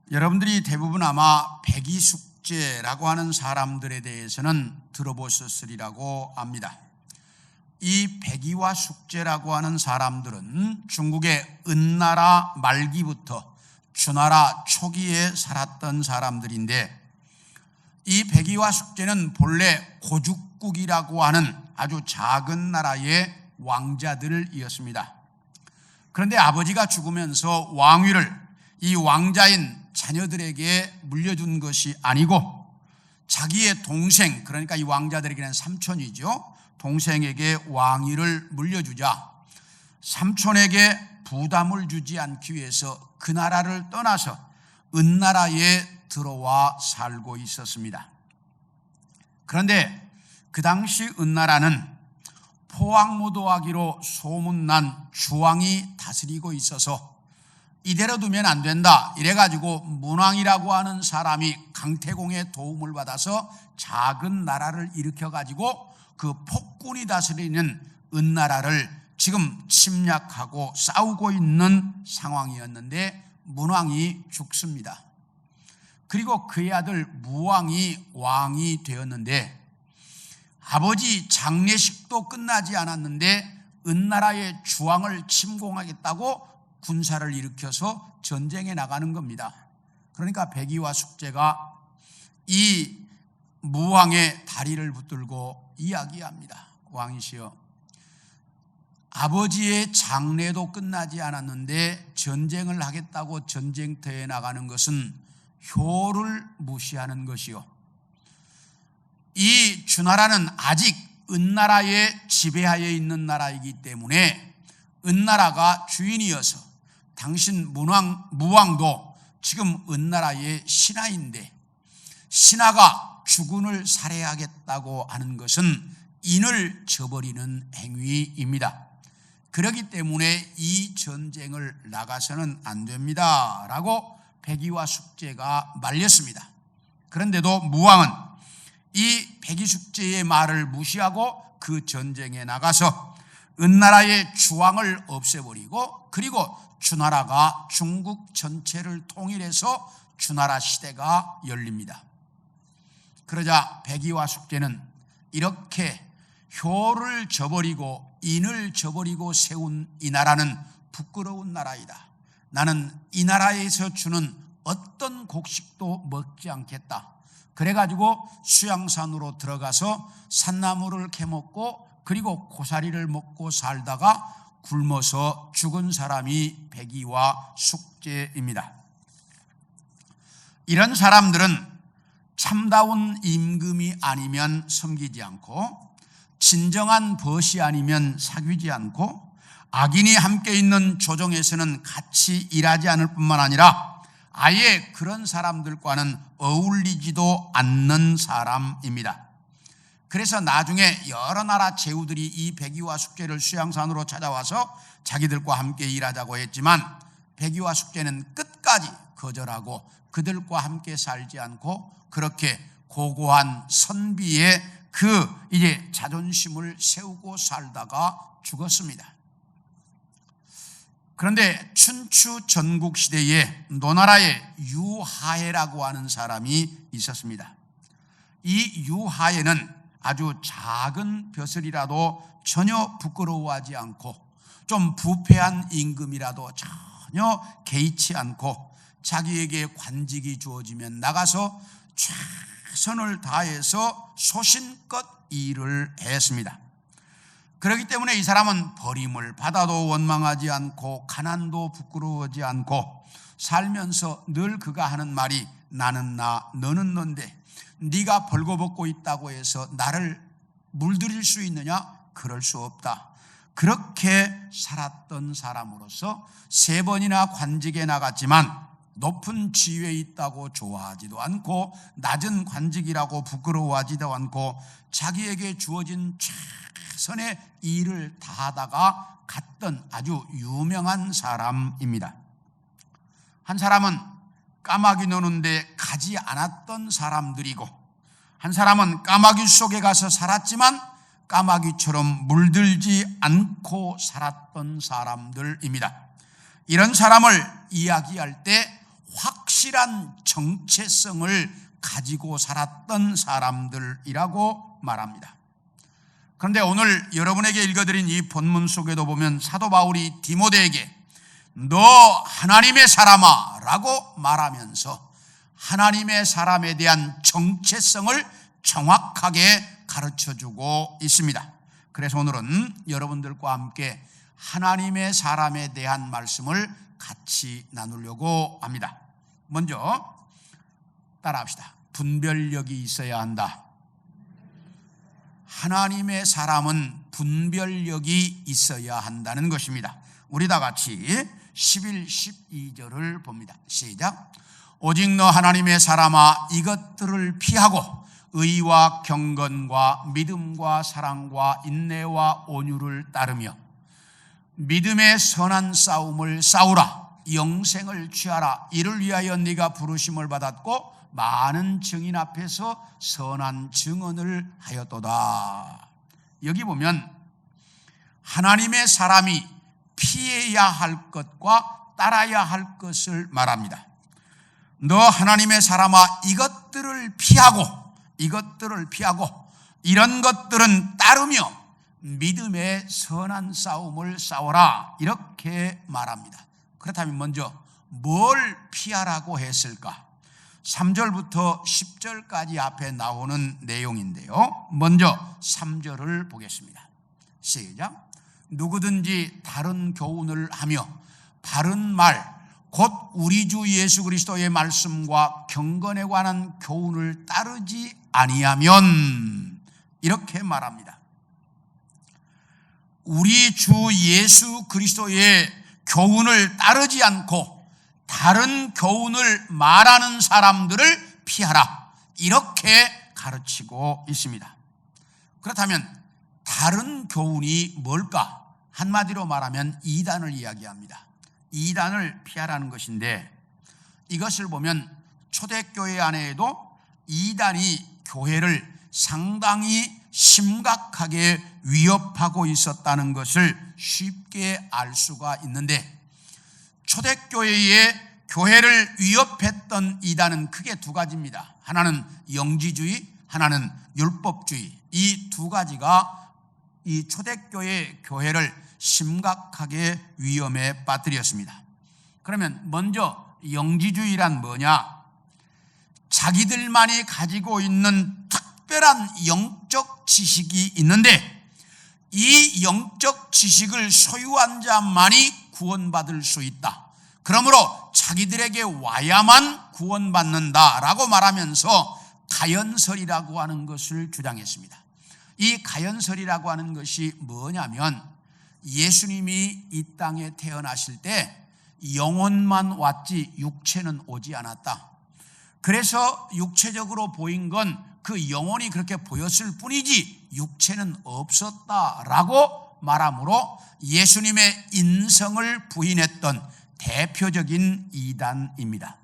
여러분들이 대부분 아마 백이숙제라고 하는 사람들에 대해서는 들어보셨으리라고 압니다. 이 백이와 숙제라고 하는 사람들은 중국의 은나라 말기부터 주나라 초기에 살았던 사람들인데, 이 백이와 숙제는 본래 고죽국이라고 하는 아주 작은 나라의 왕자들이었습니다. 그런데 아버지가 죽으면서 왕위를 이 왕자인 자녀들에게 물려준 것이 아니고 자기의 동생, 그러니까 이 왕자들에게는 삼촌이죠, 동생에게 왕위를 물려주자 삼촌에게 부담을 주지 않기 위해서 그 나라를 떠나서 은나라에 들어와 살고 있었습니다. 그런데 그 당시 은나라는 포항무도하기로 소문난 주왕이 다스리고 있어서 이대로 두면 안 된다, 이래가지고 문왕이라고 하는 사람이 강태공의 도움을 받아서 작은 나라를 일으켜가지고 그 폭군이 다스리는 은나라를 지금 침략하고 싸우고 있는 상황이었는데, 문왕이 죽습니다. 그리고 그의 아들 무왕이 왕이 되었는데, 아버지 장례식도 끝나지 않았는데 은나라의 주왕을 침공하겠다고 군사를 일으켜서 전쟁에 나가는 겁니다. 그러니까 백이와 숙제가 이 무왕의 다리를 붙들고 이야기합니다. 왕이시여, 아버지의 장례도 끝나지 않았는데 전쟁을 하겠다고 전쟁터에 나가는 것은 효를 무시하는 것이요, 이 주나라는 아직 은나라의 지배하에 있는 나라이기 때문에 은나라가 주인이어서 당신 무왕도 지금 은나라의 신하인데, 신하가 주군을 살해하겠다고 하는 것은 인을 저버리는 행위입니다. 그렇기 때문에 이 전쟁을 나가서는 안 됩니다 라고 백이와 숙제가 말렸습니다. 그런데도 무왕은 이 백이숙제의 말을 무시하고 그 전쟁에 나가서 은나라의 주왕을 없애버리고, 그리고 주나라가 중국 전체를 통일해서 주나라 시대가 열립니다. 그러자 백이와 숙제는 이렇게 효를 저버리고 인을 저버리고 세운 이 나라는 부끄러운 나라이다, 나는 이 나라에서 주는 어떤 곡식도 먹지 않겠다, 그래가지고 수양산으로 들어가서 산나물을 캐먹고 그리고 고사리를 먹고 살다가 굶어서 죽은 사람이 백이와 숙제입니다. 이런 사람들은 참다운 임금이 아니면 섬기지 않고, 진정한 벗이 아니면 사귀지 않고, 악인이 함께 있는 조정에서는 같이 일하지 않을 뿐만 아니라 아예 그런 사람들과는 어울리지도 않는 사람입니다. 그래서 나중에 여러 나라 제후들이 이 백이와 숙제를 수양산으로 찾아와서 자기들과 함께 일하자고 했지만, 백이와 숙제는 끝까지 거절하고 그들과 함께 살지 않고 그렇게 고고한 선비의 그 이제 자존심을 세우고 살다가 죽었습니다. 그런데 춘추 전국시대에 노나라에 유하해라고 하는 사람이 있었습니다. 이 유하해는 아주 작은 벼슬이라도 전혀 부끄러워하지 않고, 좀 부패한 임금이라도 전혀 개의치 않고, 자기에게 관직이 주어지면 나가서 최선을 다해서 소신껏 일을 했습니다. 그렇기 때문에 이 사람은 버림을 받아도 원망하지 않고 가난도 부끄러워하지 않고 살면서 늘 그가 하는 말이, 나는 나 너는 넌데 네가 벌거벗고 있다고 해서 나를 물들일 수 있느냐? 그럴 수 없다. 그렇게 살았던 사람으로서 3번이나 관직에 나갔지만 높은 지위에 있다고 좋아하지도 않고 낮은 관직이라고 부끄러워하지도 않고 자기에게 주어진 최선의 일을 다하다가 갔던 아주 유명한 사람입니다. 한 사람은 까마귀 노는데 가지 않았던 사람들이고, 한 사람은 까마귀 속에 가서 살았지만 까마귀처럼 물들지 않고 살았던 사람들입니다. 이런 사람을 이야기할 때 확실한 정체성을 가지고 살았던 사람들이라고 말합니다. 그런데 오늘 여러분에게 읽어드린 이 본문 속에도 보면 사도 바울이 디모데에게 너 하나님의 사람아 라고 말하면서 하나님의 사람에 대한 정체성을 정확하게 가르쳐주고 있습니다. 그래서 오늘은 여러분들과 함께 하나님의 사람에 대한 말씀을 같이 나누려고 합니다. 먼저 따라합시다. 분별력이 있어야 한다. 하나님의 사람은 분별력이 있어야 한다는 것입니다. 우리 다 같이 11, 12절을 봅니다. 시작. 오직 너 하나님의 사람아 이것들을 피하고 의와 경건과 믿음과 사랑과 인내와 온유를 따르며 믿음의 선한 싸움을 싸우라. 영생을 취하라. 이를 위하여 네가 부르심을 받았고 많은 증인 앞에서 선한 증언을 하였도다. 여기 보면 하나님의 사람이 피해야 할 것과 따라야 할 것을 말합니다. 너 하나님의 사람아 이것들을 피하고 이런 것들은 따르며 믿음의 선한 싸움을 싸워라 이렇게 말합니다. 그렇다면 먼저 뭘 피하라고 했을까? 3절부터 10절까지 앞에 나오는 내용인데요. 먼저 3절을 보겠습니다. 시작. 누구든지 다른 교훈을 하며 바른 말 곧 우리 주 예수 그리스도의 말씀과 경건에 관한 교훈을 따르지 아니하면 이렇게 말합니다. 우리 주 예수 그리스도의 교훈을 따르지 않고 다른 교훈을 말하는 사람들을 피하라 이렇게 가르치고 있습니다. 그렇다면 다른 교훈이 뭘까? 한마디로 말하면 이단을 이야기합니다. 이단을 피하라는 것인데 이것을 보면 초대교회 안에도 이단이 교회를 상당히 심각하게 위협하고 있었다는 것을 쉽게 알 수가 있는데 초대교회의 교회를 위협했던 이단은 크게 두 가지입니다. 하나는 영지주의, 하나는 율법주의. 이 두 가지가 이 초대교회 교회를 심각하게 위험에 빠뜨렸습니다. 그러면 먼저 영지주의란 뭐냐? 자기들만이 가지고 있는 특별한 영적 지식이 있는데 이 영적 지식을 소유한 자만이 구원받을 수 있다. 그러므로 자기들에게 와야만 구원받는다라고 말하면서 가연설이라고 하는 것을 주장했습니다. 이 가연설이라고 하는 것이 뭐냐면 예수님이 이 땅에 태어나실 때 영혼만 왔지 육체는 오지 않았다. 그래서 육체적으로 보인 건 그 영혼이 그렇게 보였을 뿐이지 육체는 없었다라고 말하므로 예수님의 인성을 부인했던 대표적인 이단입니다.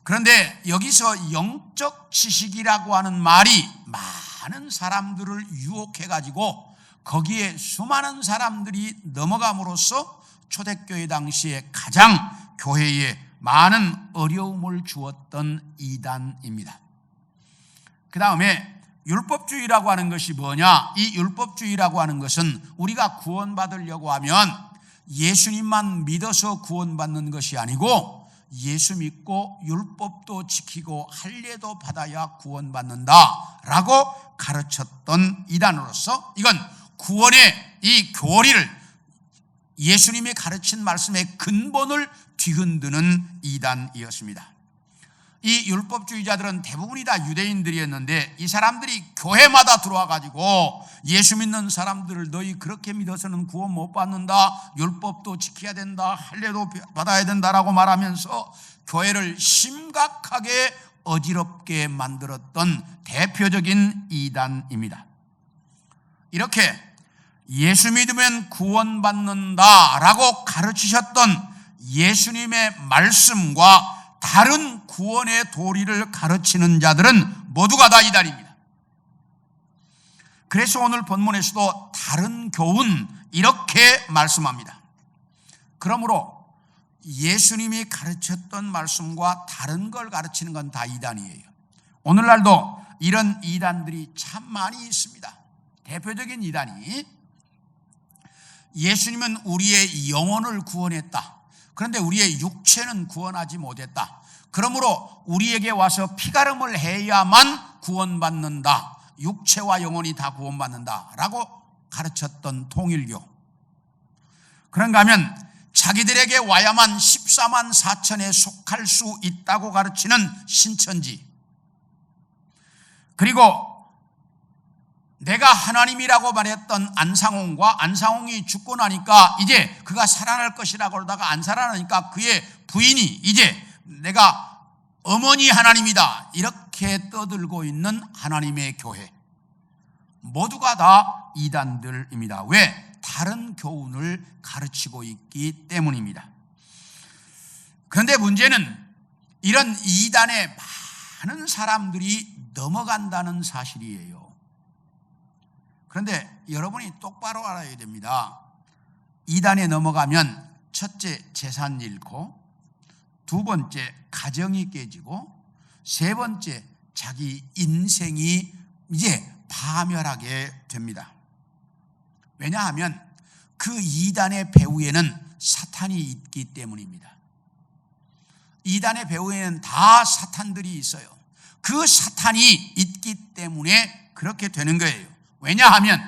그런데 여기서 영적 지식이라고 하는 말이 많은 사람들을 유혹해가지고 거기에 수많은 사람들이 넘어감으로써 초대교회 당시에 가장 교회에 많은 어려움을 주었던 이단입니다. 그 다음에 율법주의라고 하는 것이 뭐냐? 이 율법주의라고 하는 것은 우리가 구원받으려고 하면 예수님만 믿어서 구원받는 것이 아니고 예수 믿고 율법도 지키고 할례도 받아야 구원받는다라고 가르쳤던 이단으로서 이건 구원의 이 교리를 예수님이 가르친 말씀의 근본을 뒤흔드는 이단이었습니다. 이 율법주의자들은 대부분이 다 유대인들이었는데 이 사람들이 교회마다 들어와 가지고 예수 믿는 사람들을 너희 그렇게 믿어서는 구원 못 받는다, 율법도 지켜야 된다, 할례도 받아야 된다라고 말하면서 교회를 심각하게 어지럽게 만들었던 대표적인 이단입니다. 이렇게 예수 믿으면 구원받는다라고 가르치셨던 예수님의 말씀과 다른 구원의 도리를 가르치는 자들은 모두가 다 이단입니다. 그래서 오늘 본문에서도 다른 교훈 이렇게 말씀합니다. 그러므로 예수님이 가르쳤던 말씀과 다른 걸 가르치는 건 다 이단이에요. 오늘날도 이런 이단들이 참 많이 있습니다. 대표적인 이단이 예수님은 우리의 영혼을 구원했다. 그런데 우리의 육체는 구원하지 못했다. 그러므로 우리에게 와서 피가름을 해야만 구원받는다. 육체와 영혼이 다 구원받는다 라고 가르쳤던 통일교. 그런가 하면 자기들에게 와야만 14만 4천에 속할 수 있다고 가르치는 신천지, 그리고 내가 하나님이라고 말했던 안상홍과 안상홍이 죽고 나니까 이제 그가 살아날 것이라고 그러다가 안 살아나니까 그의 부인이 이제 내가 어머니 하나님이다 이렇게 떠들고 있는 하나님의 교회, 모두가 다 이단들입니다. 왜? 다른 교훈을 가르치고 있기 때문입니다. 그런데 문제는 이런 이단에 많은 사람들이 넘어간다는 사실이에요. 그런데 여러분이 똑바로 알아야 됩니다. 이단에 넘어가면 첫째, 재산 잃고, 두 번째, 가정이 깨지고, 세 번째, 자기 인생이 이제 파멸하게 됩니다. 왜냐하면 그 이단의 배후에는 사탄이 있기 때문입니다. 이단의 배후에는 다 사탄들이 있어요. 그 사탄이 있기 때문에 그렇게 되는 거예요. 왜냐하면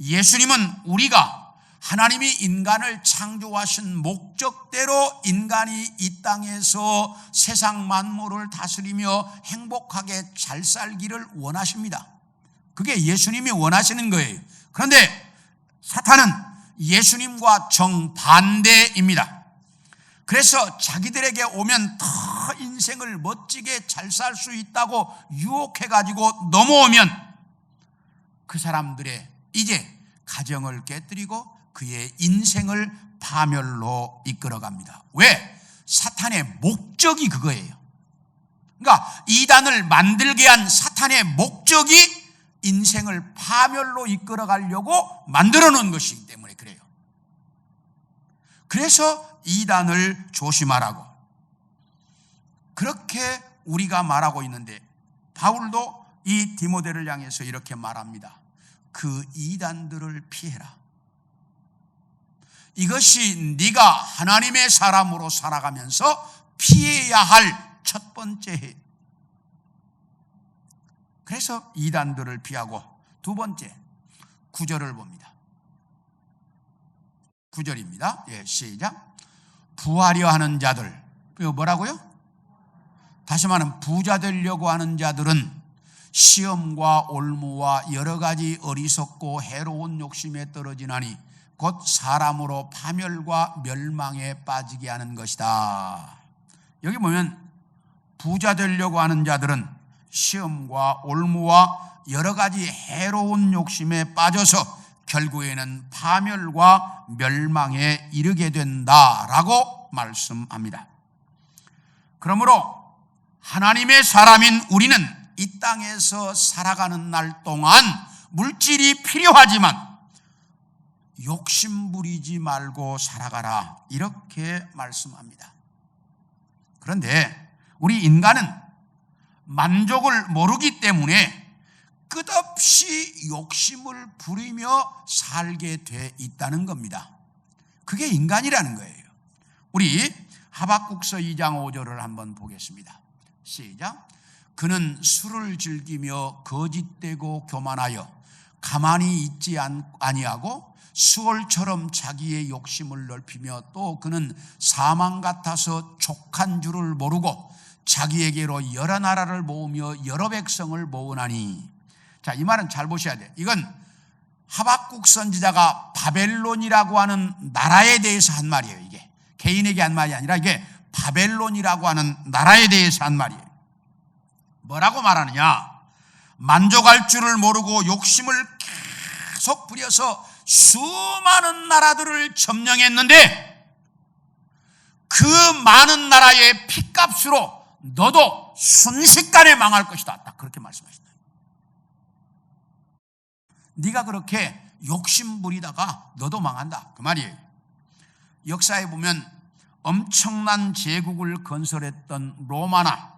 예수님은 우리가 하나님이 인간을 창조하신 목적대로 인간이 이 땅에서 세상 만물을 다스리며 행복하게 잘 살기를 원하십니다. 그게 예수님이 원하시는 거예요. 그런데 사탄은 예수님과 정반대입니다. 그래서 자기들에게 오면 더 인생을 멋지게 잘 살 수 있다고 유혹해가지고 넘어오면 그 사람들의 이제 가정을 깨뜨리고 그의 인생을 파멸로 이끌어갑니다. 왜? 사탄의 목적이 그거예요. 그러니까 이단을 만들게 한 사탄의 목적이 인생을 파멸로 이끌어가려고 만들어 놓은 것이기 때문에 그래요. 그래서 이단을 조심하라고 그렇게 우리가 말하고 있는데, 바울도 이 디모데를 향해서 이렇게 말합니다. 그 이단들을 피해라. 이것이 네가 하나님의 사람으로 살아가면서 피해야 할 첫 번째 해. 그래서 이단들을 피하고, 두 번째 9절을 봅니다. 9절입니다. 예, 시작. 부하려 하는 자들. 이거 뭐라고요? 다시 말하면 부자 되려고 하는 자들은 시험과 올무와 여러 가지 어리석고 해로운 욕심에 떨어지나니 곧 사람으로 파멸과 멸망에 빠지게 하는 것이다. 여기 보면 부자 되려고 하는 자들은 시험과 올무와 여러 가지 해로운 욕심에 빠져서 결국에는 파멸과 멸망에 이르게 된다라고 말씀합니다. 그러므로 하나님의 사람인 우리는 이 땅에서 살아가는 날 동안 물질이 필요하지만 욕심 부리지 말고 살아가라 이렇게 말씀합니다. 그런데 우리 인간은 만족을 모르기 때문에 끝없이 욕심을 부리며 살게 돼 있다는 겁니다. 그게 인간이라는 거예요. 우리 하박국서 2장 5절을 한번 보겠습니다. 시작. 그는 술을 즐기며 거짓되고 교만하여 가만히 있지 아니하고 수월처럼 자기의 욕심을 넓히며, 또 그는 사망 같아서 족한 줄을 모르고 자기에게로 여러 나라를 모으며 여러 백성을 모으나니. 자, 이 말은 잘 보셔야 돼요. 이건 하박국 선지자가 바벨론이라고 하는 나라에 대해서 한 말이에요. 이게 개인에게 한 말이 아니라 이게 바벨론이라고 하는 나라에 대해서 한 말이에요. 뭐라고 말하느냐? 만족할 줄을 모르고 욕심을 계속 부려서 수많은 나라들을 점령했는데 그 많은 나라의 핏값으로 너도 순식간에 망할 것이다. 딱 그렇게 말씀하신다. 네가 그렇게 욕심 부리다가 너도 망한다 그 말이에요. 역사에 보면 엄청난 제국을 건설했던 로마나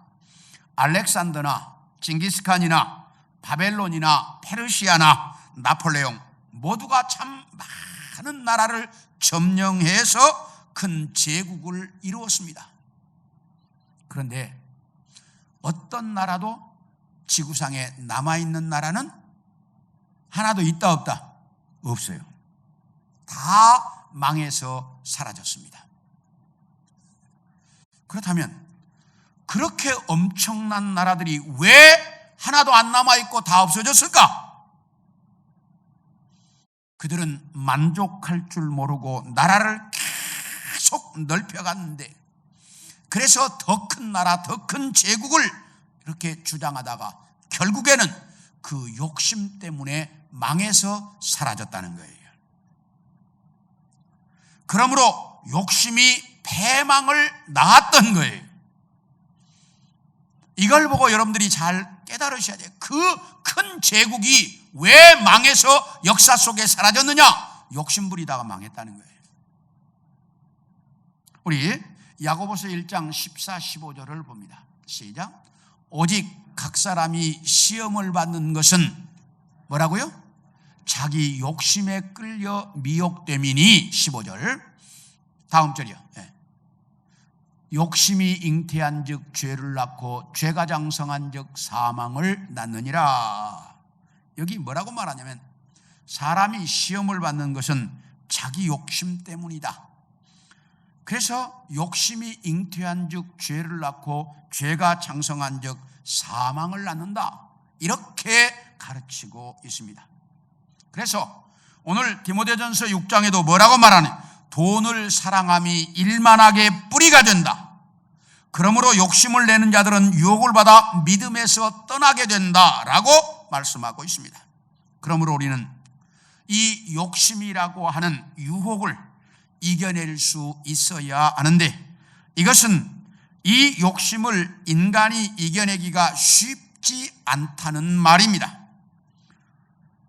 알렉산더나 징기스칸이나 바벨론이나 페르시아나 나폴레옹 모두가 참 많은 나라를 점령해서 큰 제국을 이루었습니다. 그런데 어떤 나라도 지구상에 남아있는 나라는 하나도 있다 없다? 없어요. 다 망해서 사라졌습니다. 그렇다면 그렇게 엄청난 나라들이 왜 하나도 안 남아있고 다 없어졌을까? 그들은 만족할 줄 모르고 나라를 계속 넓혀갔는데, 그래서 더 큰 나라, 더 큰 제국을 이렇게 주장하다가 결국에는 그 욕심 때문에 망해서 사라졌다는 거예요. 그러므로 욕심이 패망을 낳았던 거예요. 이걸 보고 여러분들이 잘 깨달으셔야 돼요. 그 큰 제국이 왜 망해서 역사 속에 사라졌느냐? 욕심 부리다가 망했다는 거예요. 우리 야고보서 1장 14, 15절을 봅니다. 시작. 오직 각 사람이 시험을 받는 것은 뭐라고요? 자기 욕심에 끌려 미혹됨이니. 15절 다음 절이요. 욕심이 잉태한 즉 죄를 낳고 죄가 장성한 즉 사망을 낳느니라. 여기 뭐라고 말하냐면 사람이 시험을 받는 것은 자기 욕심 때문이다. 그래서 욕심이 잉태한 즉 죄를 낳고 죄가 장성한 즉 사망을 낳는다. 이렇게 가르치고 있습니다. 그래서 오늘 디모데전서 6장에도 뭐라고 말하냐? 돈을 사랑함이 일만하게 뿌리가 된다. 그러므로 욕심을 내는 자들은 유혹을 받아 믿음에서 떠나게 된다라고 말씀하고 있습니다. 그러므로 우리는 이 욕심이라고 하는 유혹을 이겨낼 수 있어야 하는데, 이것은 이 욕심을 인간이 이겨내기가 쉽지 않다는 말입니다.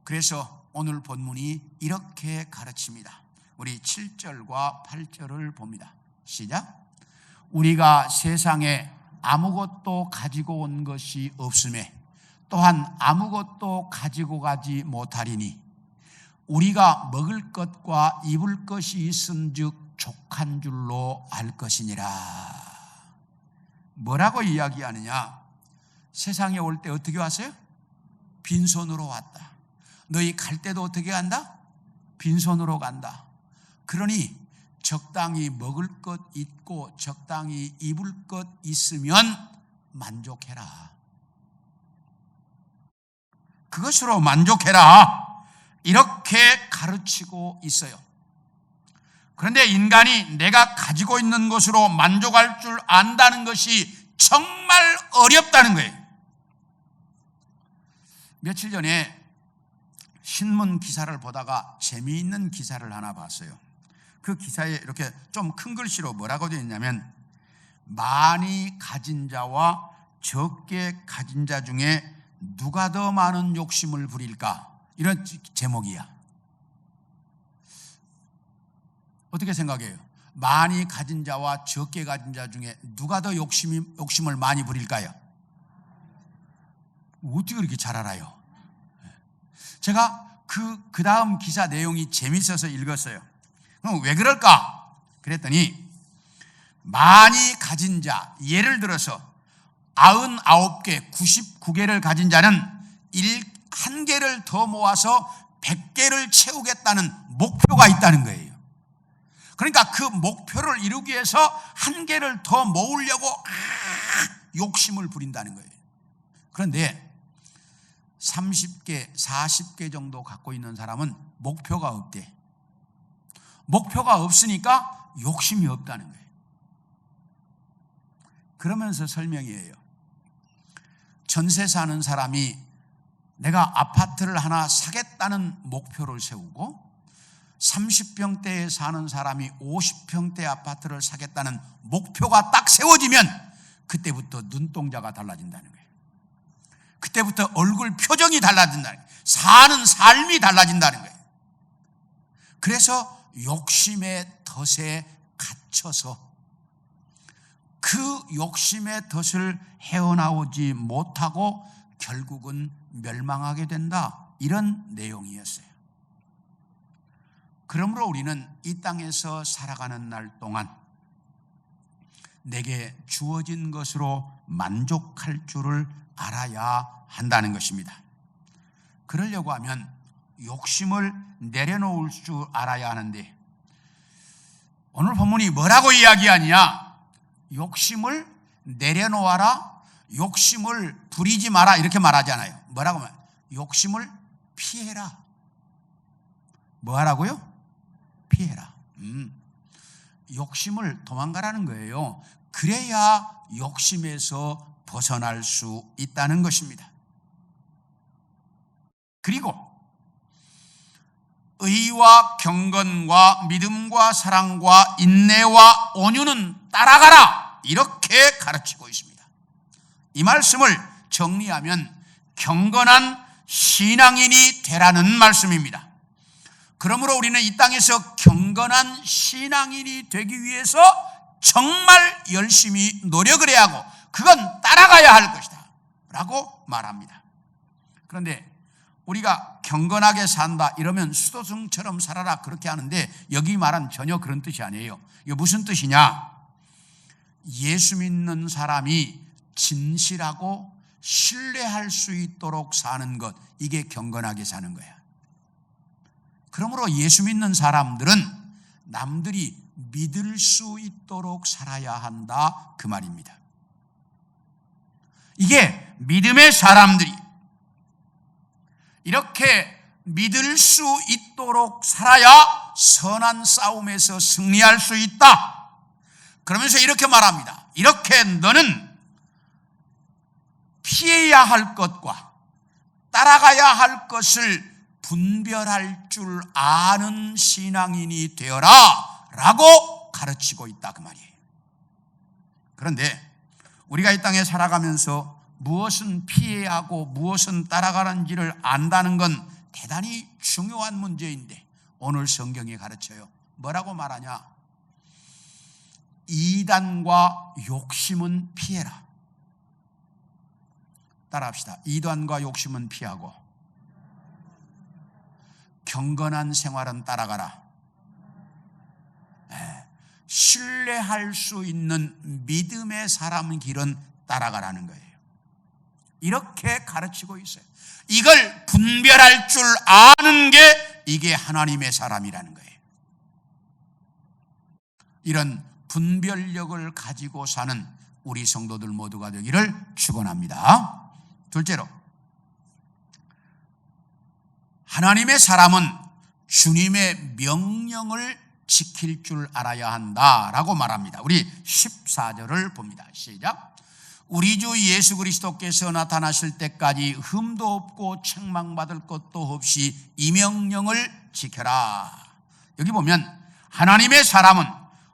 그래서 오늘 본문이 이렇게 가르칩니다. 우리 7절과 8절을 봅니다. 시작. 우리가 세상에 아무것도 가지고 온 것이 없음에 또한 아무것도 가지고 가지 못하리니 우리가 먹을 것과 입을 것이 있은즉 족한 줄로 알 것이니라. 뭐라고 이야기하느냐? 세상에 올 때 어떻게 왔어요? 빈손으로 왔다. 너희 갈 때도 어떻게 간다? 빈손으로 간다. 그러니 적당히 먹을 것 있고 적당히 입을 것 있으면 만족해라. 그것으로 만족해라. 이렇게 가르치고 있어요. 그런데 인간이 내가 가지고 있는 것으로 만족할 줄 안다는 것이 정말 어렵다는 거예요. 며칠 전에 신문 기사를 보다가 재미있는 기사를 하나 봤어요. 그 기사에 이렇게 좀 큰 글씨로 뭐라고 되어 있냐면 많이 가진 자와 적게 가진 자 중에 누가 더 많은 욕심을 부릴까? 이런 제목이야. 어떻게 생각해요? 많이 가진 자와 적게 가진 자 중에 누가 더 욕심을 많이 부릴까요? 어떻게 그렇게 잘 알아요? 제가 그 다음 기사 내용이 재밌어서 읽었어요. 그럼 왜 그럴까? 그랬더니 많이 가진 자, 예를 들어서 99개, 99개를 가진 자는 한 개를 더 모아서 100개를 채우겠다는 목표가 있다는 거예요. 그러니까 그 목표를 이루기 위해서 한 개를 더 모으려고 욕심을 부린다는 거예요. 그런데 30개, 40개 정도 갖고 있는 사람은 목표가 없대. 목표가 없으니까 욕심이 없다는 거예요. 그러면서 설명이에요. 전세 사는 사람이 내가 아파트를 하나 사겠다는 목표를 세우고 30평대에 사는 사람이 50평대 아파트를 사겠다는 목표가 딱 세워지면 그때부터 눈동자가 달라진다는 거예요. 그때부터 얼굴 표정이 달라진다는 거예요. 사는 삶이 달라진다는 거예요. 그래서 욕심의 덫에 갇혀서 그 욕심의 덫을 헤어나오지 못하고 결국은 멸망하게 된다, 이런 내용이었어요. 그러므로 우리는 이 땅에서 살아가는 날 동안 내게 주어진 것으로 만족할 줄을 알아야 한다는 것입니다. 그러려고 하면 욕심을 내려놓을 줄 알아야 하는데, 오늘 본문이 뭐라고 이야기하냐? 욕심을 내려놓아라, 욕심을 부리지 마라, 이렇게 말하잖아요. 뭐라고 말해요? 욕심을 피해라. 뭐 하라고요? 피해라. 욕심을 도망가라는 거예요. 그래야 욕심에서 벗어날 수 있다는 것입니다. 그리고 의와 경건과 믿음과 사랑과 인내와 온유는 따라가라, 이렇게 가르치고 있습니다. 이 말씀을 정리하면 경건한 신앙인이 되라는 말씀입니다. 그러므로 우리는 이 땅에서 경건한 신앙인이 되기 위해서 정말 열심히 노력을 해야 하고 그건 따라가야 할 것이다 라고 말합니다. 그런데 우리가 경건하게 산다 이러면 수도승처럼 살아라 그렇게 하는데, 여기 말은 전혀 그런 뜻이 아니에요. 이게 무슨 뜻이냐? 예수 믿는 사람이 진실하고 신뢰할 수 있도록 사는 것, 이게 경건하게 사는 거야. 그러므로 예수 믿는 사람들은 남들이 믿을 수 있도록 살아야 한다, 그 말입니다. 이게 믿음의 사람들이 이렇게 믿을 수 있도록 살아야 선한 싸움에서 승리할 수 있다. 그러면서 이렇게 말합니다. 이렇게 너는 피해야 할 것과 따라가야 할 것을 분별할 줄 아는 신앙인이 되어라 라고 가르치고 있다, 그 말이에요. 그런데 우리가 이 땅에 살아가면서 무엇은 피해야 하고 무엇은 따라가는지를 안다는 건 대단히 중요한 문제인데, 오늘 성경이 가르쳐요. 뭐라고 말하냐? 이단과 욕심은 피해라. 따라합시다. 이단과 욕심은 피하고 경건한 생활은 따라가라. 신뢰할 수 있는 믿음의 사람 길은 따라가라는 거예요. 이렇게 가르치고 있어요. 이걸 분별할 줄 아는 게 이게 하나님의 사람이라는 거예요. 이런 분별력을 가지고 사는 우리 성도들 모두가 되기를 축원합니다. 둘째로, 하나님의 사람은 주님의 명령을 지킬 줄 알아야 한다라고 말합니다. 우리 14절을 봅니다. 시작. 우리 주 예수 그리스도께서 나타나실 때까지 흠도 없고 책망받을 것도 없이 이 명령을 지켜라. 여기 보면 하나님의 사람은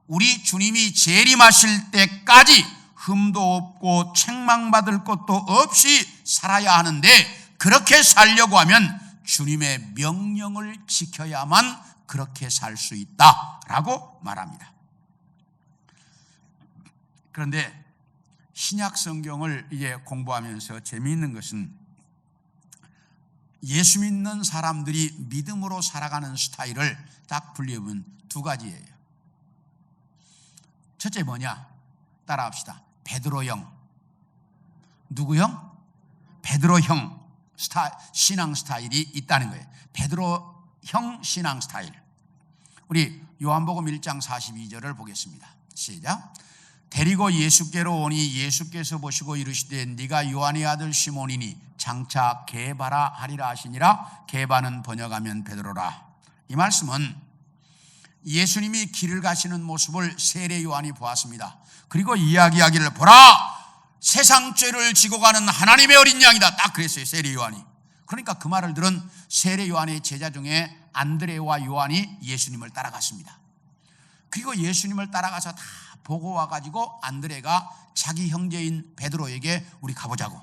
우리 주님이 재림하실 때까지 흠도 없고 책망받을 것도 없이 살아야 하는데, 그렇게 살려고 하면 주님의 명령을 지켜야만 그렇게 살 수 있다라고 말합니다. 그런데 신약 성경을 이제 공부하면서 재미있는 것은 예수 믿는 사람들이 믿음으로 살아가는 스타일을 딱 분류해보면 두 가지예요. 첫째 뭐냐? 따라합시다. 베드로형. 누구형? 베드로형 신앙 스타일이 있다는 거예요. 베드로형 신앙 스타일. 우리 요한복음 1장 42절을 보겠습니다. 시작. 데리고 예수께로 오니 예수께서 보시고 이르시되 네가 요한의 아들 시몬이니 장차 게바라 하리라 하시니라. 게바는 번역하면 베드로라. 이 말씀은 예수님이 길을 가시는 모습을 세례 요한이 보았습니다. 그리고 이야기하기를 보라, 세상 죄를 지고 가는 하나님의 어린 양이다. 딱 그랬어요, 세례 요한이. 그러니까 그 말을 들은 세례 요한의 제자 중에 안드레와 요한이 예수님을 따라갔습니다. 그리고 예수님을 따라가서 다 보고 와가지고 안드레가 자기 형제인 베드로에게 우리 가보자고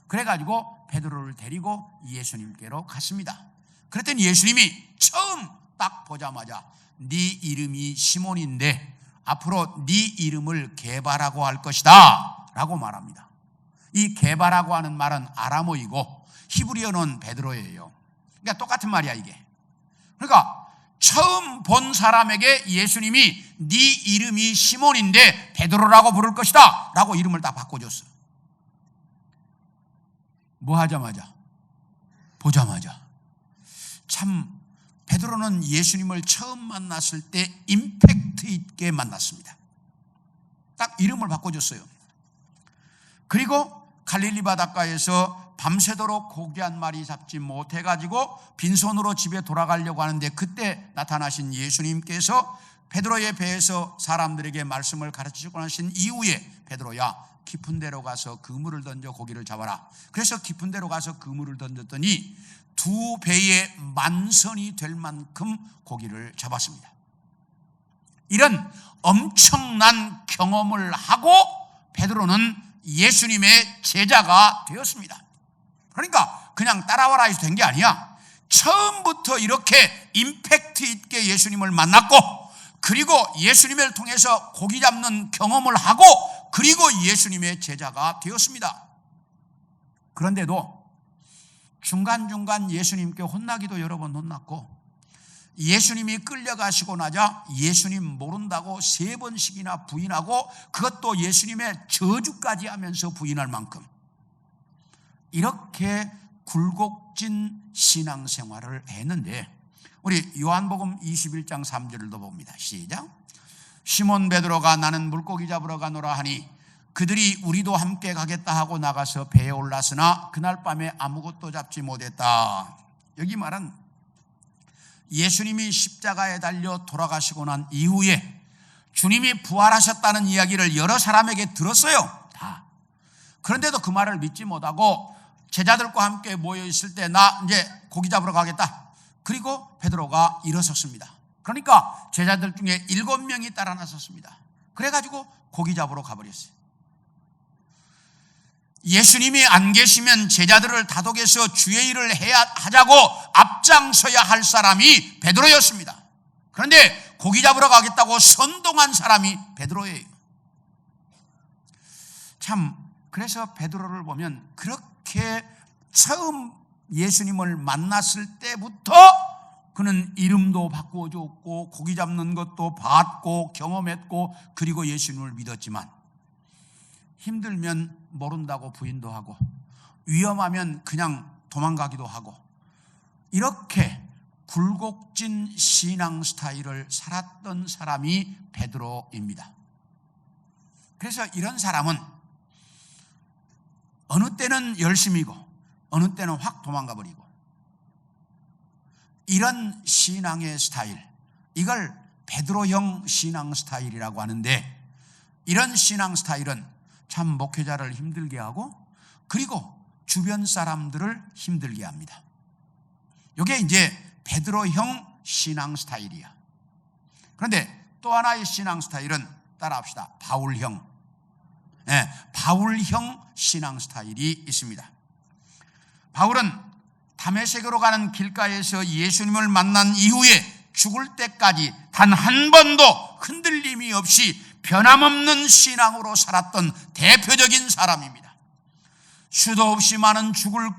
그래가지고 베드로를 데리고 예수님께로 갔습니다. 그랬더니 예수님이 처음 딱 보자마자 네 이름이 시몬인데 앞으로 네 이름을 게바라고 할 것이다 라고 말합니다. 이 게바라고 하는 말은 아람어이고 히브리어는 베드로예요. 그러니까 똑같은 말이야 이게. 그러니까 처음 본 사람에게 예수님이 네 이름이 시몬인데 베드로라고 부를 것이다 라고 이름을 딱 바꿔줬어. 뭐 하자마자? 보자마자. 참 베드로는 예수님을 처음 만났을 때 임팩트 있게 만났습니다. 딱 이름을 바꿔줬어요. 그리고 갈릴리 바닷가에서 밤새도록 고기 한 마리 잡지 못해가지고 빈손으로 집에 돌아가려고 하는데 그때 나타나신 예수님께서 베드로의 배에서 사람들에게 말씀을 가르치시고 나신 이후에 베드로야 깊은 데로 가서 그물을 던져 고기를 잡아라. 그래서 깊은 데로 가서 그물을 던졌더니 두 배의 만선이 될 만큼 고기를 잡았습니다. 이런 엄청난 경험을 하고 베드로는 예수님의 제자가 되었습니다. 그러니까 그냥 따라와라 해서 된 게 아니야. 처음부터 이렇게 임팩트 있게 예수님을 만났고 그리고 예수님을 통해서 고기 잡는 경험을 하고 그리고 예수님의 제자가 되었습니다. 그런데도 중간중간 예수님께 혼나기도 여러 번 혼났고 예수님이 끌려가시고 나자 예수님 모른다고 3번씩이나 부인하고 그것도 예수님의 저주까지 하면서 부인할 만큼 이렇게 굴곡진 신앙생활을 했는데 우리 요한복음 21장 3절을 더 봅니다. 시작. 시몬 베드로가 나는 물고기 잡으러 가노라 하니 그들이 우리도 함께 가겠다 하고 나가서 배에 올랐으나 그날 밤에 아무것도 잡지 못했다. 여기 말은 예수님이 십자가에 달려 돌아가시고 난 이후에 주님이 부활하셨다는 이야기를 여러 사람에게 들었어요. 다. 그런데도 그 말을 믿지 못하고 제자들과 함께 모여 있을 때 나 이제 고기 잡으러 가겠다. 그리고 베드로가 일어섰습니다. 그러니까 제자들 중에 7명이 따라 나섰습니다. 그래가지고 고기 잡으러 가버렸어요. 예수님이 안 계시면 제자들을 다독여서 주의 일을 하자고 앞장서야 할 사람이 베드로였습니다. 그런데 고기 잡으러 가겠다고 선동한 사람이 베드로예요. 참 그래서 베드로를 보면 그렇게 처음 예수님을 만났을 때부터 그는 이름도 바꿔줬고 고기 잡는 것도 봤고 경험했고 그리고 예수님을 믿었지만 힘들면 모른다고 부인도 하고 위험하면 그냥 도망가기도 하고 이렇게 굴곡진 신앙 스타일을 살았던 사람이 베드로입니다. 그래서 이런 사람은 어느 때는 열심이고 어느 때는 확 도망가 버리고 이런 신앙의 스타일, 이걸 베드로형 신앙 스타일이라고 하는데 이런 신앙 스타일은 참 목회자를 힘들게 하고 그리고 주변 사람들을 힘들게 합니다. 이게 이제 베드로형 신앙 스타일이야. 그런데 또 하나의 신앙 스타일은 따라합시다. 바울형. 네, 바울형 신앙 스타일이 있습니다. 바울은 다메섹으로 가는 길가에서 예수님을 만난 이후에 죽을 때까지 단 한 번도 흔들림이 없이 변함없는 신앙으로 살았던 대표적인 사람입니다. 수도 없이 많은 죽을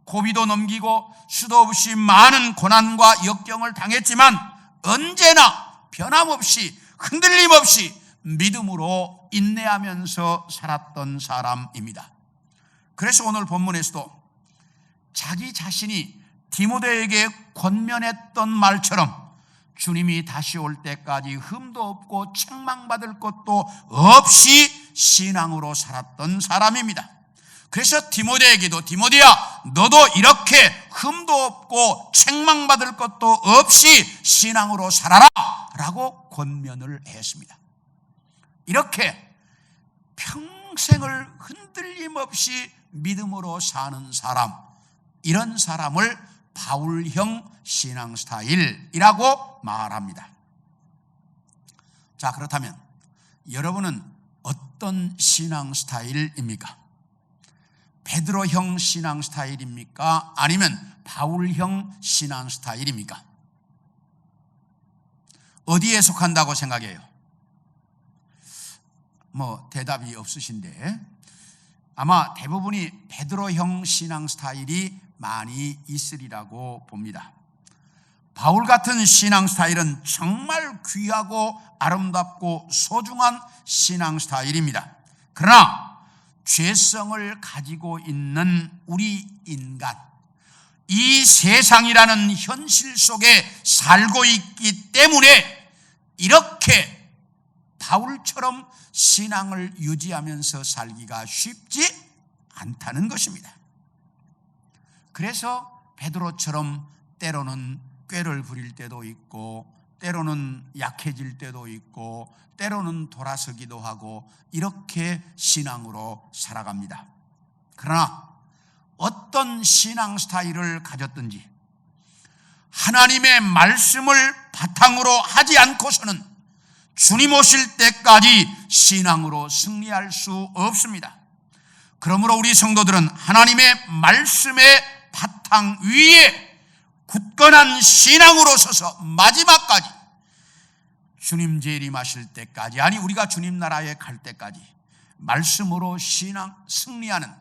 고비도 넘기고 수도 없이 많은 고난과 역경을 당했지만 언제나 변함없이 흔들림 없이 믿음으로 인내하면서 살았던 사람입니다. 그래서 오늘 본문에서도 자기 자신이 디모데에게 권면했던 말처럼 주님이 다시 올 때까지 흠도 없고 책망받을 것도 없이 신앙으로 살았던 사람입니다. 그래서 디모데에게도 디모데야 너도 이렇게 흠도 없고 책망받을 것도 없이 신앙으로 살아라 라고 권면을 했습니다. 이렇게 평생을 흔들림 없이 믿음으로 사는 사람, 이런 사람을 바울형 신앙 스타일이라고 말합니다. 자, 그렇다면 여러분은 어떤 신앙 스타일입니까? 베드로형 신앙 스타일입니까? 아니면 바울형 신앙 스타일입니까? 어디에 속한다고 생각해요? 대답이 없으신데 아마 대부분이 베드로형 신앙 스타일이 많이 있으리라고 봅니다. 바울 같은 신앙 스타일은 정말 귀하고 아름답고 소중한 신앙 스타일입니다. 그러나 죄성을 가지고 있는 우리 인간, 이 세상이라는 현실 속에 살고 있기 때문에 이렇게 바울처럼 신앙을 유지하면서 살기가 쉽지 않다는 것입니다. 그래서 베드로처럼 때로는 꾀를 부릴 때도 있고 때로는 약해질 때도 있고 때로는 돌아서기도 하고 이렇게 신앙으로 살아갑니다. 그러나 어떤 신앙 스타일을 가졌든지 하나님의 말씀을 바탕으로 하지 않고서는 주님 오실 때까지 신앙으로 승리할 수 없습니다. 그러므로 우리 성도들은 하나님의 말씀의 바탕 위에 굳건한 신앙으로 서서 마지막까지 주님 재림하실 때까지, 아니 우리가 주님 나라에 갈 때까지 말씀으로 신앙 승리하는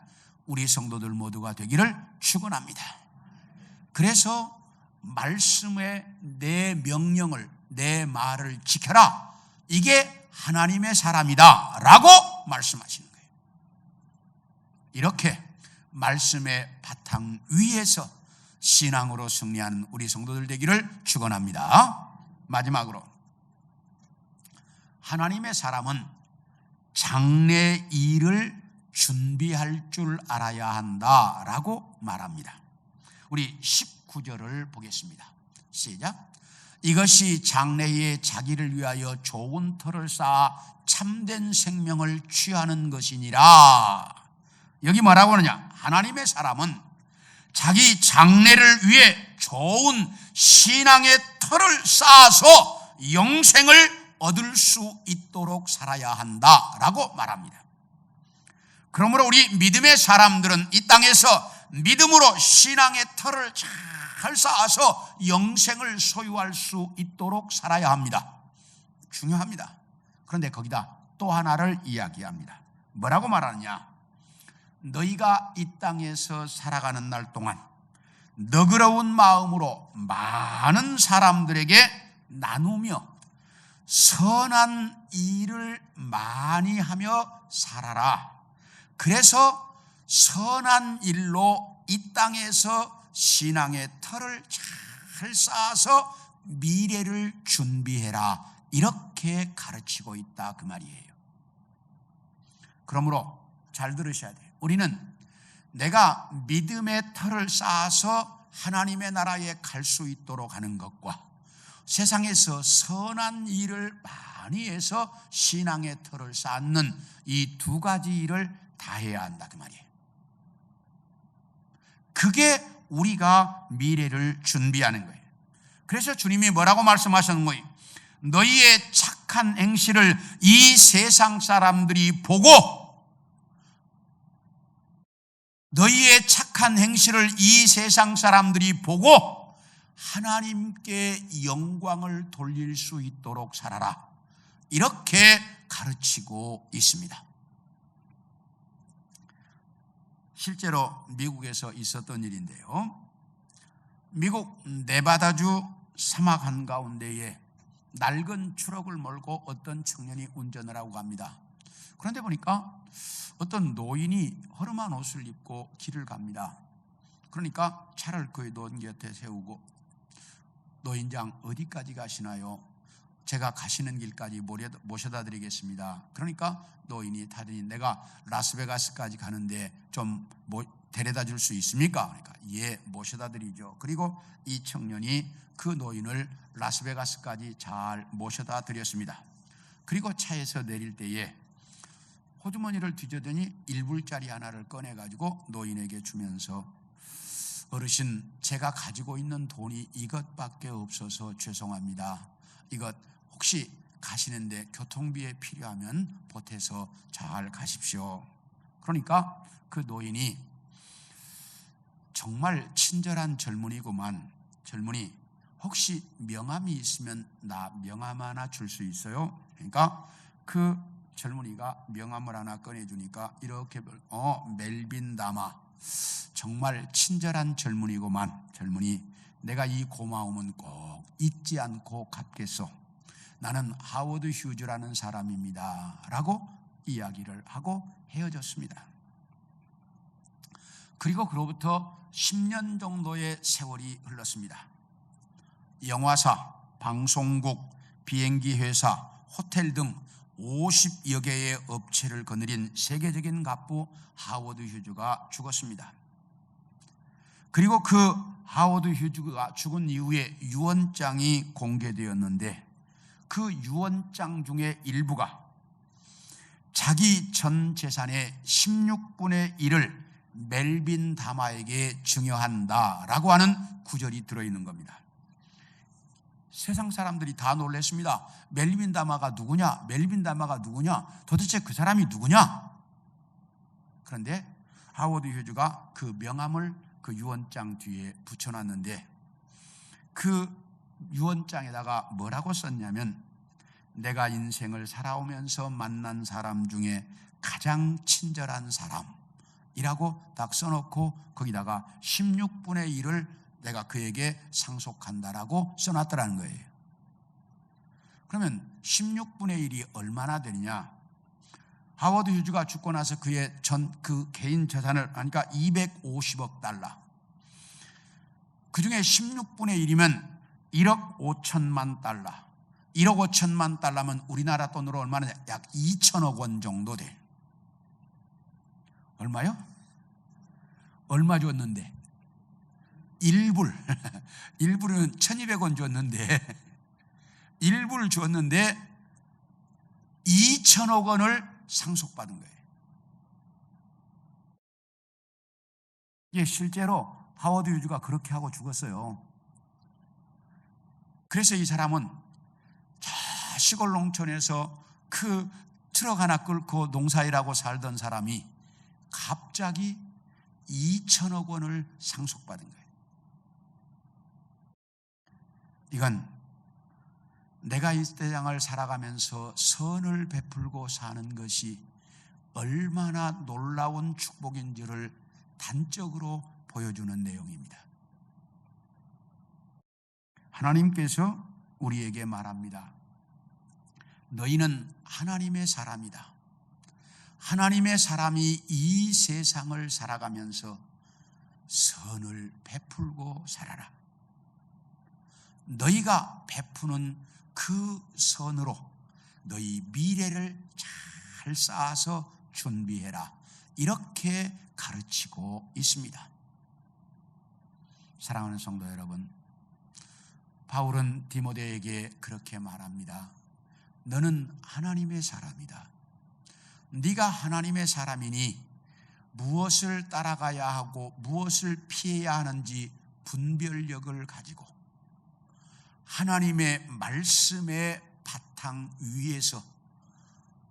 우리 성도들 모두가 되기를 축원합니다. 그래서 말씀의 내 명령을, 내 말을 지켜라, 이게 하나님의 사람이다 라고 말씀하시는 거예요. 이렇게 말씀의 바탕 위에서 신앙으로 승리하는 우리 성도들 되기를 축원합니다. 마지막으로 하나님의 사람은 장래 일을 준비할 줄 알아야 한다라고 말합니다. 우리 19절을 보겠습니다. 시작. 이것이 장래에 자기를 위하여 좋은 터를 쌓아 참된 생명을 취하는 것이니라. 여기 뭐라고 하느냐? 하나님의 사람은 자기 장래를 위해 좋은 신앙의 터를 쌓아서 영생을 얻을 수 있도록 살아야 한다라고 말합니다. 그러므로 우리 믿음의 사람들은 이 땅에서 믿음으로 신앙의 터를 잘 쌓아서 영생을 소유할 수 있도록 살아야 합니다. 중요합니다. 그런데 거기다 또 하나를 이야기합니다. 뭐라고 말하느냐? 너희가 이 땅에서 살아가는 날 동안 너그러운 마음으로 많은 사람들에게 나누며 선한 일을 많이 하며 살아라. 그래서 선한 일로 이 땅에서 신앙의 터를 잘 쌓아서 미래를 준비해라. 이렇게 가르치고 있다 그 말이에요. 그러므로 잘 들으셔야 돼요. 우리는 내가 믿음의 터를 쌓아서 하나님의 나라에 갈 수 있도록 하는 것과 세상에서 선한 일을 많이 해서 신앙의 터를 쌓는 이 두 가지 일을 다 해야 한다 그 말이에요. 그게 우리가 미래를 준비하는 거예요. 그래서 주님이 뭐라고 말씀하셨는 거예요? 너희의 착한 행실을 이 세상 사람들이 보고, 너희의 착한 행실을 이 세상 사람들이 보고 하나님께 영광을 돌릴 수 있도록 살아라. 이렇게 가르치고 있습니다. 실제로 미국에서 있었던 일인데요. 미국 네바다주 사막 한가운데에 낡은 트럭을 몰고 어떤 청년이 운전을 하고 갑니다. 그런데 보니까 어떤 노인이 허름한 옷을 입고 길을 갑니다. 그러니까 차를 그 노인 곁에 세우고, 노인장 어디까지 가시나요? 제가 가시는 길까지 모셔다 드리겠습니다. 그러니까 노인이 타더니 내가 라스베가스까지 가는데 좀 데려다 줄 수 있습니까? 그러니까 예, 모셔다 드리죠. 그리고 이 청년이 그 노인을 라스베가스까지 잘 모셔다 드렸습니다. 그리고 차에서 내릴 때에 호주머니를 뒤져더니 1불짜리 하나를 꺼내가지고 노인에게 주면서, 어르신, 제가 가지고 있는 돈이 이것밖에 없어서 죄송합니다. 이것 혹시 가시는데 교통비에 필요하면 보태서 잘 가십시오. 그러니까 그 노인이 정말 친절한 젊은이구만. 젊은이, 혹시 명함이 있으면 나 명함 하나 줄 수 있어요? 그러니까 그 젊은이가 명함을 하나 꺼내주니까 이렇게 멜빈 다마, 정말 친절한 젊은이고만. 젊은이, 내가 이 고마움은 꼭 잊지 않고 갚겠소. 나는 하워드 휴즈라는 사람입니다 라고 이야기를 하고 헤어졌습니다. 그리고 그로부터 10년 정도의 세월이 흘렀습니다. 영화사, 방송국, 비행기 회사, 호텔 등 50여 개의 업체를 거느린 세계적인 갑부 하워드 휴즈가 죽었습니다. 그리고 그 하워드 휴즈가 죽은 이후에 유언장이 공개되었는데, 그 유언장 중에 일부가 자기 전 재산의 16분의 1을 멜빈 다마에게 증여한다라고 하는 구절이 들어있는 겁니다. 세상 사람들이 다 놀랐습니다. 멜빈 다마가 누구냐? 멜빈 다마가 누구냐? 도대체 그 사람이 누구냐? 그런데 하워드 휴즈가 그 명함을 그 유언장 뒤에 붙여놨는데, 그 유언장에다가 뭐라고 썼냐면, 내가 인생을 살아오면서 만난 사람 중에 가장 친절한 사람이라고 딱 써놓고 거기다가 16분의 1을 내가 그에게 상속한다라고 써놨더라는 거예요. 그러면 16분의 1이 얼마나 되느냐? 하워드 휴즈가 죽고 나서 그의 그 개인 재산을 하니까 250억 달러. 그 중에 16분의 1이면 1억 5천만 달러. 1억 5천만 달러면 우리나라 돈으로 얼마나 약 2천억 원 정도 돼. 얼마요? 얼마 줬는데? 1불. 1불은 1200원 줬는데 1불 줬는데 2천억 원을 상속받은 거예요. 이게 실제로 하워드 휴즈가 그렇게 하고 죽었어요. 그래서 이 사람은 저 시골 농촌에서 그 트럭 하나 끌고 농사일하고 살던 사람이 갑자기 2천억 원을 상속받은 거예요. 이건 내가 이 세상을 살아가면서 선을 베풀고 사는 것이 얼마나 놀라운 축복인지를 단적으로 보여주는 내용입니다. 하나님께서 우리에게 말합니다. 너희는 하나님의 사람이다. 하나님의 사람이 이 세상을 살아가면서 선을 베풀고 살아라. 너희가 베푸는 그 선으로 너희 미래를 잘 쌓아서 준비해라. 이렇게 가르치고 있습니다. 사랑하는 성도 여러분, 바울은 디모데에게 그렇게 말합니다. 너는 하나님의 사람이다. 네가 하나님의 사람이니 무엇을 따라가야 하고 무엇을 피해야 하는지 분별력을 가지고 하나님의 말씀의 바탕 위에서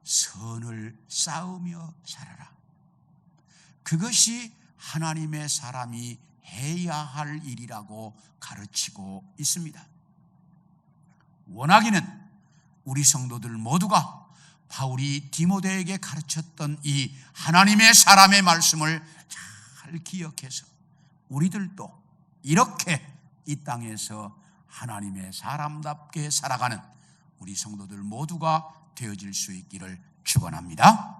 선을 쌓으며 살아라. 그것이 하나님의 사람이 해야 할 일이라고 가르치고 있습니다. 원하기는 우리 성도들 모두가 바울이 디모데에게 가르쳤던 이 하나님의 사람의 말씀을 잘 기억해서 우리들도 이렇게 이 땅에서 하나님의 사람답게 살아가는 우리 성도들 모두가 되어질 수 있기를 축원합니다.